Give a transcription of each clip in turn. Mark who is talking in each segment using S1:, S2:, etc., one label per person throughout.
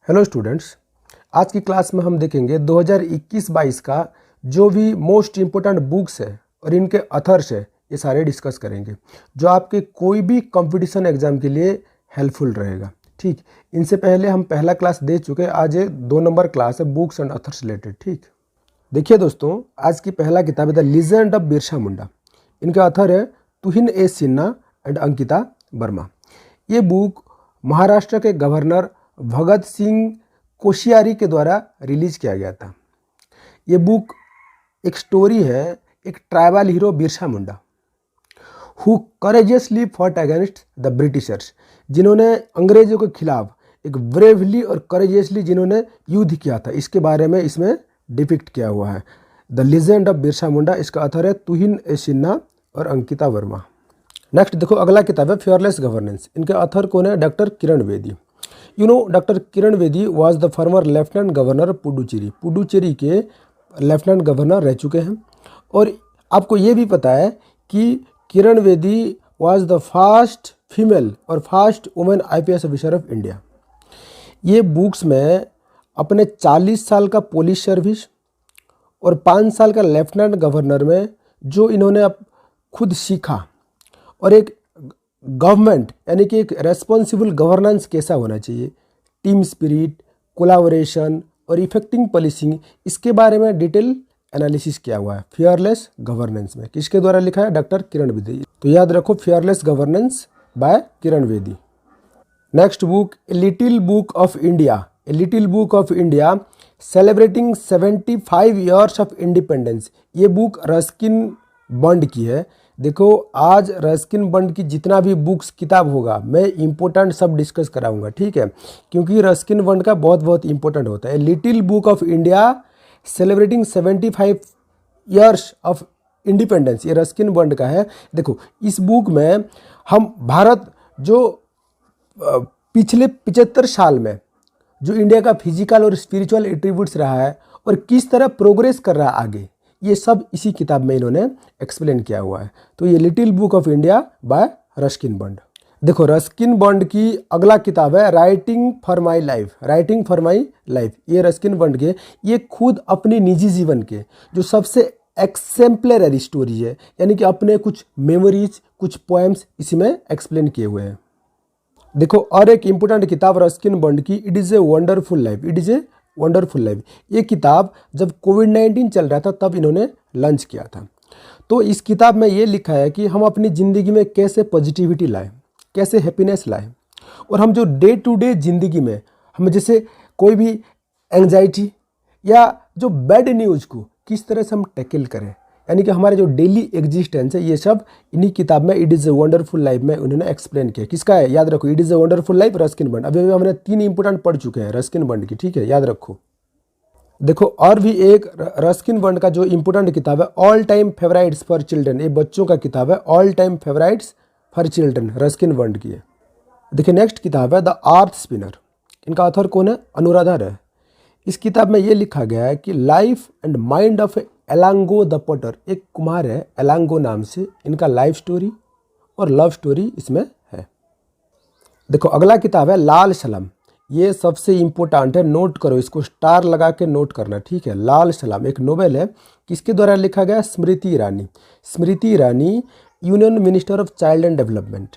S1: Hello students, आज की class में हम देखेंगे 2021-22 का जो भी मोस्ट इम्पोर्टेंट बुक्स है और इनके अथर्स है, ये सारे डिस्कस करेंगे जो आपके कोई भी कंपटीशन एग्जाम के लिए हेल्पफुल रहेगा। ठीक, इनसे पहले हम पहला क्लास दे चुके हैं, आज ये 2 नंबर क्लास है बुक्स एंड अथर्स रिलेटेड। ठीक, देखिए दोस्तों, आज की पहला किताब है the legend of Birsa Munda. इनका अथर है तुहिन ए सिन्हा एंड अंकिता वर्मा। ये बुक महाराष्ट्र के गवर्नर भगत सिंह कोश्यारी के द्वारा रिलीज किया गया था। ये बुक एक स्टोरी है एक tribal hero Birsa Munda who courageously fought against the Britishers, जिन्होंने अंग्रेजों के खिलाफ एक ब्रेवली और करेजियसली जिन्होंने युद्ध किया था, इसके बारे में इसमें डिपिक्ट किया हुआ है। The legend of Birsa Munda, इसका अथर है तुहिन ए सिन्हा और अंकिता वर्मा। नेक्स्ट देखो, अगला किताब है फेयरलेस गवर्नेंस। इनके अथर कौन है? Doctor Kiran Bedi. You know, doctor Kiran Bedi was the former lieutenant governor Puducherry. Puducherry के लेफ्टिनेंट गवर्नर रह चुके हैं। और आपको ये भी पता है कि Kiran Bedi was the first female और first women IPS officer of India. ये बुक्स में अपने 40 साल का पुलिस सर्विस और 5 साल का लेफ्टिनेंट गवर्नर में जो इन्होंने अब खुद सीखा और एक गवर्नमेंट यानी कि एक रेस्पॉन्सिबल गवर्नेंस कैसा होना चाहिए, टीम स्पिरिट, कोलैबोरेशन और इफेक्टिव पॉलिसिंग, इसके बारे में डिटेल एनालिसिस किया हुआ है फेयरलेस गवर्नेंस में। किसके द्वारा लिखा है? डॉक्टर किरण बेदी। तो याद रखो, fearless governance by Kiran Bedi. Next book, a little book of India. A little book of India celebrating 75 years of independence. ये बुक रस्किन बॉन्ड की है। देखो, आज रस्किन बॉन्ड की जितना भी बुक्स किताब होगा मैं इंपॉर्टेंट सब डिस्कस कराऊंगा, ठीक है, क्योंकि रस्किन बॉन्ड का बहुत इंपॉर्टेंट होता है। Little book of India celebrating 75 years of independence, ये रस्किन बॉन्ड का है। देखो, इस बुक में हम भारत जो पिछले 75 साल में जो इंडिया का फिजिकल और स्पिरिचुअल एट्रीब्यूट्स रहा है और किस तरह प्रोग्रेस कर रहा है आगे, ये सब इसी किताब में इन्होंने एक्सप्लेन किया हुआ है। तो ये little book of India by Ruskin bond. देखो, रस्किन बॉन्ड की अगला किताब है writing for my life. Writing for my life, ये रस्किन बॉन्ड के ये खुद अपनी निजी जीवन के जो सबसे एक्सेम्पलरी स्टोरी है, यानी कि अपने कुछ मेमोरीज, कुछ पोएम्स इसमें एक्सप्लेन किए हुए हैं। देखो, और एक इंपॉर्टेंट किताब रस्किन बॉन्ड की, it is a wonderful life. It is a wonderful life, ये किताब जब कोविड-19 चल रहा था तब इन्होंने लॉन्च किया था। तो इस किताब में ये लिखा है कि हम अपनी ज़िंदगी में कैसे पॉजिटिविटी लाएं, कैसे हैप्पीनेस लाएं, और हम जो डे टू डे ज़िंदगी में हम जैसे कोई भी एंजाइटी या जो बैड न्यूज़ को किस तरह से हम टैकल करें, यानी कि हमारे जो डेली एग्जिस्टेंस है, ये सब इन्हीं किताब में it is a wonderful life में उन्होंने एक्सप्लेन किया। किसका है? याद रखो, it is a wonderful life Ruskin bond. अभी हमने 3 इंपॉर्टेंट पढ़ चुके हैं रस्किन बॉन्ड की, ठीक है, याद रखो। देखो, और भी एक रस्किन बॉन्ड का जो इंपॉर्टेंट किताब है all time favourites for children, ये बच्चों का किताब है, all time favourites for children, Ruskin Bond की है। देखिए, नेक्स्ट किताब है द अर्थ स्पिनर। इनका ऑथर कौन है? अनुराधा राय। इस किताब में ये लिखा गया है कि life and mind of Elango the potter, एक कुम्हार है एलांगो नाम से, इनका लाइफ स्टोरी और लव स्टोरी इसमें है। देखो, अगला किताब है लाल सलाम। ये सबसे इम्पोर्टेंट है, नोट करो, इसको स्टार लगा के नोट करना, ठीक है। लाल सलाम एक नोवेल है, किसके द्वारा लिखा गया? Smriti Irani. Smriti Irani, union minister of child and development.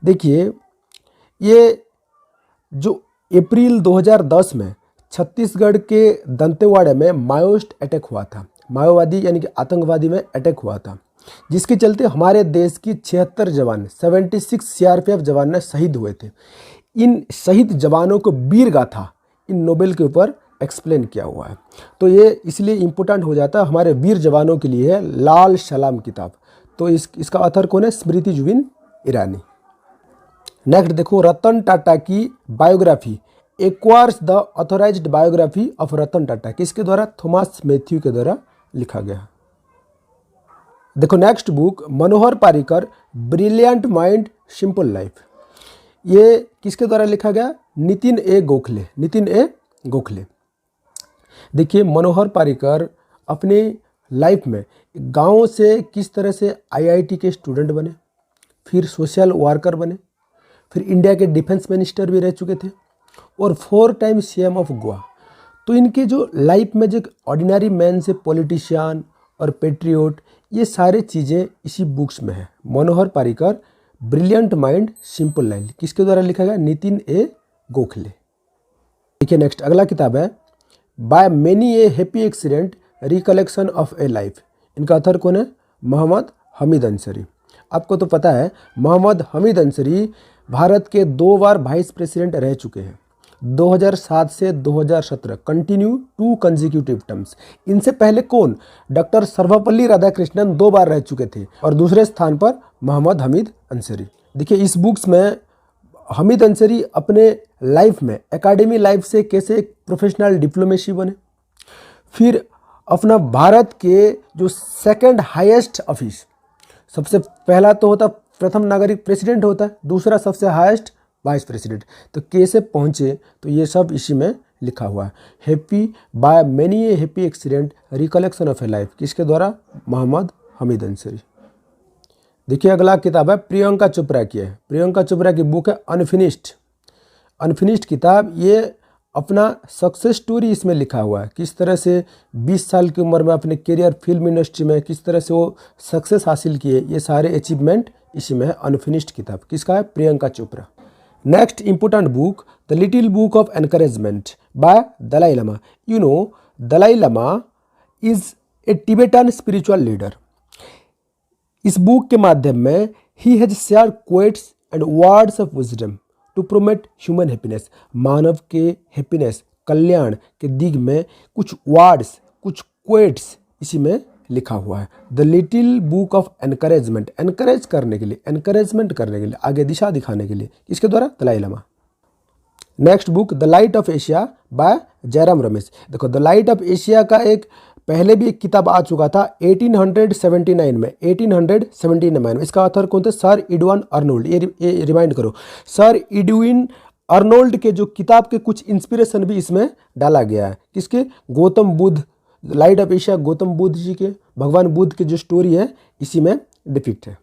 S1: देखिए, ये जो अप्रैल 2010 में छत्तीसगढ़ के दंतेवाड़ा में माओइस्ट अटैक हुआ था, माओवादी यानी कि आतंकवादी में अटैक हुआ था, जिसके चलते हमारे देश की 76 जवान 76 सीआरपीएफ जवान शहीद हुए थे। इन शहीद जवानों को वीर गाथा इन नोबेल के ऊपर एक्सप्लेन किया हुआ है। तो ये इसलिए इम्पोर्टेंट हो जाता है हमारे वीर जवानों के लिए है लाल सलाम किताब। तो इसका ऑथर कौन है? स्मृति जुबिन ईरानी। नेक्स्ट देखो, रतन टाटा की biography, acquires the authorised biography of Ratan Tata, किसके द्वारा? थॉमस मैथ्यू के द्वारा लिखा गया। देखो, next book Manohar Parrikar brilliant mind simple life, ये किसके द्वारा लिखा गया? नितिन ए गोखले। नितिन ए गोखले। देखिए, मनोहर पारिकर अपने लाइफ में गांव से किस तरह से आईआईटी के स्टूडेंट बने, फिर सोशल वर्कर बने, फिर इंडिया के डिफेंस मिनिस्टर भी रह चुके थे, और 4 टाइम सीएम ऑफ गोवा। तो इनके जो लाइफ में जो ऑर्डिनरी मैन से पॉलिटिशियन और पेट्रियोट, ये सारे चीज़ें इसी बुक्स में है। Manohar Parrikar, brilliant mind simple life, किसके द्वारा लिखा गया? नितिन ए गोखले। देखिए नेक्स्ट अगला किताब है by many A happy accident recollection of A life. इनका ऑथर कौन है? मोहम्मद हमीद अंसरी। आपको तो पता है मोहम्मद हमीद अंसरी भारत के 2 बार वाइस प्रेसिडेंट रह चुके हैं, 2007 से 2017 कंटिन्यू 2 कंजिक्यूटिव टर्म्स। इनसे पहले कौन? डॉक्टर सर्वपल्ली राधाकृष्णन 2 बार रह चुके थे और दूसरे स्थान पर मोहम्मद हमीद अंसरी। देखिए इस बुक्स में हमीद अंसरी अपने लाइफ में एकेडमी लाइफ से कैसे एक प्रोफेशनल डिप्लोमेसी बने, फिर अपना भारत के जो सेकंड हाईएस्ट ऑफिस, सबसे पहला तो होता प्रथम नागरिक प्रेसिडेंट होता है, दूसरा सबसे हाईएस्ट वाइस प्रेसिडेंट, तो कैसे पहुंचे, तो ये सब इसी में लिखा हुआ है। Happy by many A happy accident recollection of A life, किसके द्वारा? मोहम्मद हमीद अंसरी। देखिए अगला किताब है प्रियंका चोपड़ा की है। प्रियंका चोपड़ा की बुक है अनफिनिश्ड। अनफिनिश्ड किताब, ये अपना सक्सेस स्टोरी इसमें लिखा हुआ है, किस तरह से 20 साल की उम्र में अपने करियर फिल्म इंडस्ट्री में किस तरह से वो सक्सेस हासिल किए, ये सारे अचीवमेंट इसी में है। अनफिनिश्ड किताब किसका है? Priyanka Chopra. Next important book the little book of encouragement by Dalai Lama. You know Dalai Lama is a Tibetan spiritual leader. इस बुक के माध्यम में ही has share quotes and words of wisdom to promote human happiness. मानव के हैप्पीनेस, कल्याण के दिग में कुछ वर्ड्स, कुछ क्वेट्स इसी में लिखा हुआ है। The little book of encouragement, encourage करने के लिए, एनकरेजमेंट करने के लिए, आगे दिशा दिखाने के लिए, किसके द्वारा? Dalai Lama. Next book the light of Asia by Jairam Ramesh. देखो द लाइट ऑफ एशिया का एक पहले भी एक किताब आ चुका था 1879 में, 1879 में। इसका ऑथर कौन थे? Sir Edwin Arnold. ये रिमाइंड करो, सर इडविन अर्नोल्ड के जो किताब के कुछ इंस्पिरेशन भी इसमें डाला गया है। किसके? Gautam Buddha. Light of Asia Gautam Buddha ji के, भगवान बुद्ध की जो स्टोरी है इसी में डिपिक्ट है।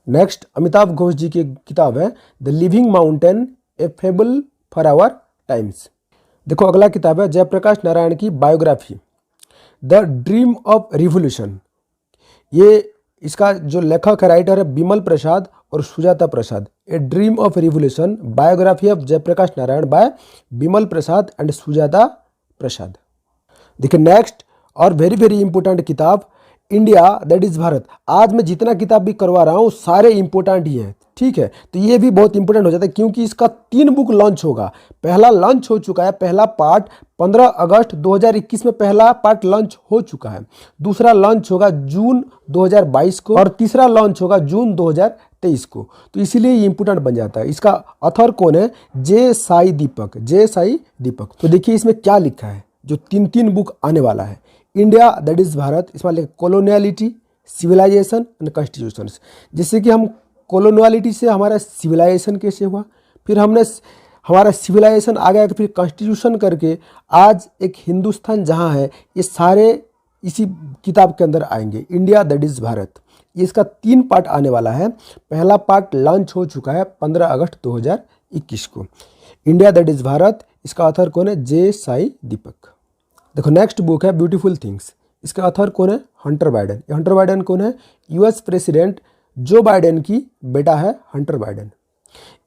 S1: नेक्स्ट अमिताभ घोष जी की किताब है the living mountain a fable for our times. देखो अगला किताब है जयप्रकाश नारायण की biography the dream of revolution. ये इसका जो लेखक है, राइटर है बिमल प्रसाद और Sujata Prasad. A dream of revolution biography of Jayaprakash Narayan by Bimal Prasad and Sujata Prasad. देखिए नेक्स्ट और वेरी वेरी इंपॉर्टेंट किताब इंडिया दैट इज भारत। आज मैं जितना किताब भी करवा रहा हूँ सारे इंपॉर्टेंट ही हैं, ठीक है। तो ये भी बहुत इंपॉर्टेंट हो जाता है क्योंकि इसका 3 बुक लॉन्च होगा। पहला लॉन्च हो चुका है, पहला पार्ट 15 अगस्त 2021 में पहला पार्ट लॉन्च हो चुका है। दूसरा लॉन्च होगा जून 2022 को और तीसरा लॉन्च होगा जून 2023 को। तो इसीलिए ये इंपॉर्टेंट बन जाता है। इसका ऑथर कौन है? जे साई दीपक, जे साई दीपक। तो देखिए इसमें क्या लिखा है, जो 3 बुक आने वाला है। इंडिया दैट इज भारत, इसमें लिखा कॉलोनियलिटी, सिविलाइजेशन एंड कॉन्स्टिट्यूशन। जैसे कि हम कॉलोनियलिटी से हमारा सिविलाइजेशन कैसे हुआ, फिर हमने हमारा सिविलाइजेशन आ गया, फिर कॉन्स्टिट्यूशन करके आज एक हिंदुस्तान जहाँ है, ये सारे इसी किताब के अंदर आएंगे। इंडिया दैट इज भारत, ये इसका 3 पार्ट आने वाला है। पहला पार्ट लॉन्च हो चुका है 15 अगस्त 2021 को। इंडिया दैट इज भारत, इसका ऑथर कौन है? जे साई दीपक। देखो नेक्स्ट बुक है ब्यूटीफुल थिंग्स। इसका ऑथर कौन है? Hunter Biden. हंटर बाइडेन कौन है? यूएस प्रेसिडेंट जो बाइडेन की बेटा है हंटर बाइडेन।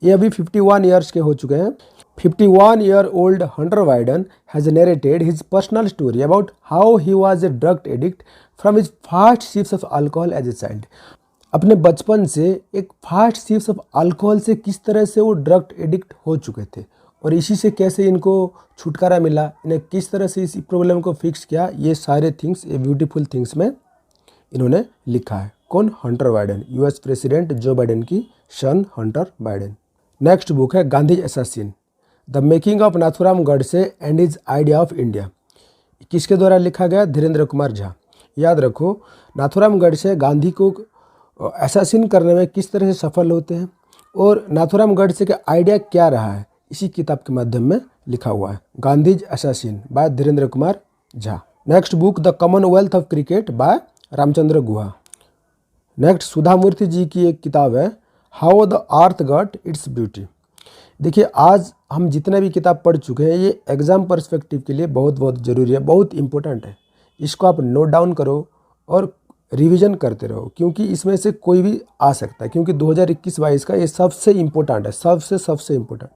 S1: ये अभी 51 ईयर्स के हो चुके हैं। 51 year old Hunter Biden has narrated his personal story about how he was a drug addict from his first sips of alcohol as a child. अपने बचपन से एक फास्ट सिप्स ऑफ अल्कोहल से किस तरह से वो ड्रग एडिक्ट हो चुके थे और इसी से कैसे इनको छुटकारा मिला, इन्हें किस तरह से इस प्रॉब्लम को फिक्स किया, ये सारे थिंग्स ये ब्यूटीफुल थिंग्स में इन्होंने लिखा है। कौन? Hunter Biden, US president Joe Biden की सन हंटर बाइडेन। नेक्स्ट बुक है Gandhi assassin the making of Nathuram Godse and his idea of India. किसके द्वारा लिखा गया? धीरेन्द्र कुमार झा। याद रखो नाथुराम गडसे गांधी को असैसिन करने में किस तरह से सफल होते हैं और नाथुराम गडसे का आइडिया क्या रहा है, इसी किताब के माध्यम में लिखा हुआ है। Gandhi's assassin by Dhirendra Kumar Jha. Next book the Commonwealth of cricket by Ramachandra Guha. Next Sudha Murthy ji की एक किताब है how the earth got its beauty. देखिए आज हम जितने भी किताब पढ़ चुके हैं ये एग्ज़ाम पर्सपेक्टिव के लिए बहुत बहुत ज़रूरी है, बहुत इम्पोर्टेंट है। इसको आप नोट डाउन करो और रिवीजन करते रहो, क्योंकि इसमें से कोई भी आ सकता है, क्योंकि 2021-22 का ये सबसे इम्पोर्टेंट है, सबसे इम्पोर्टेंट।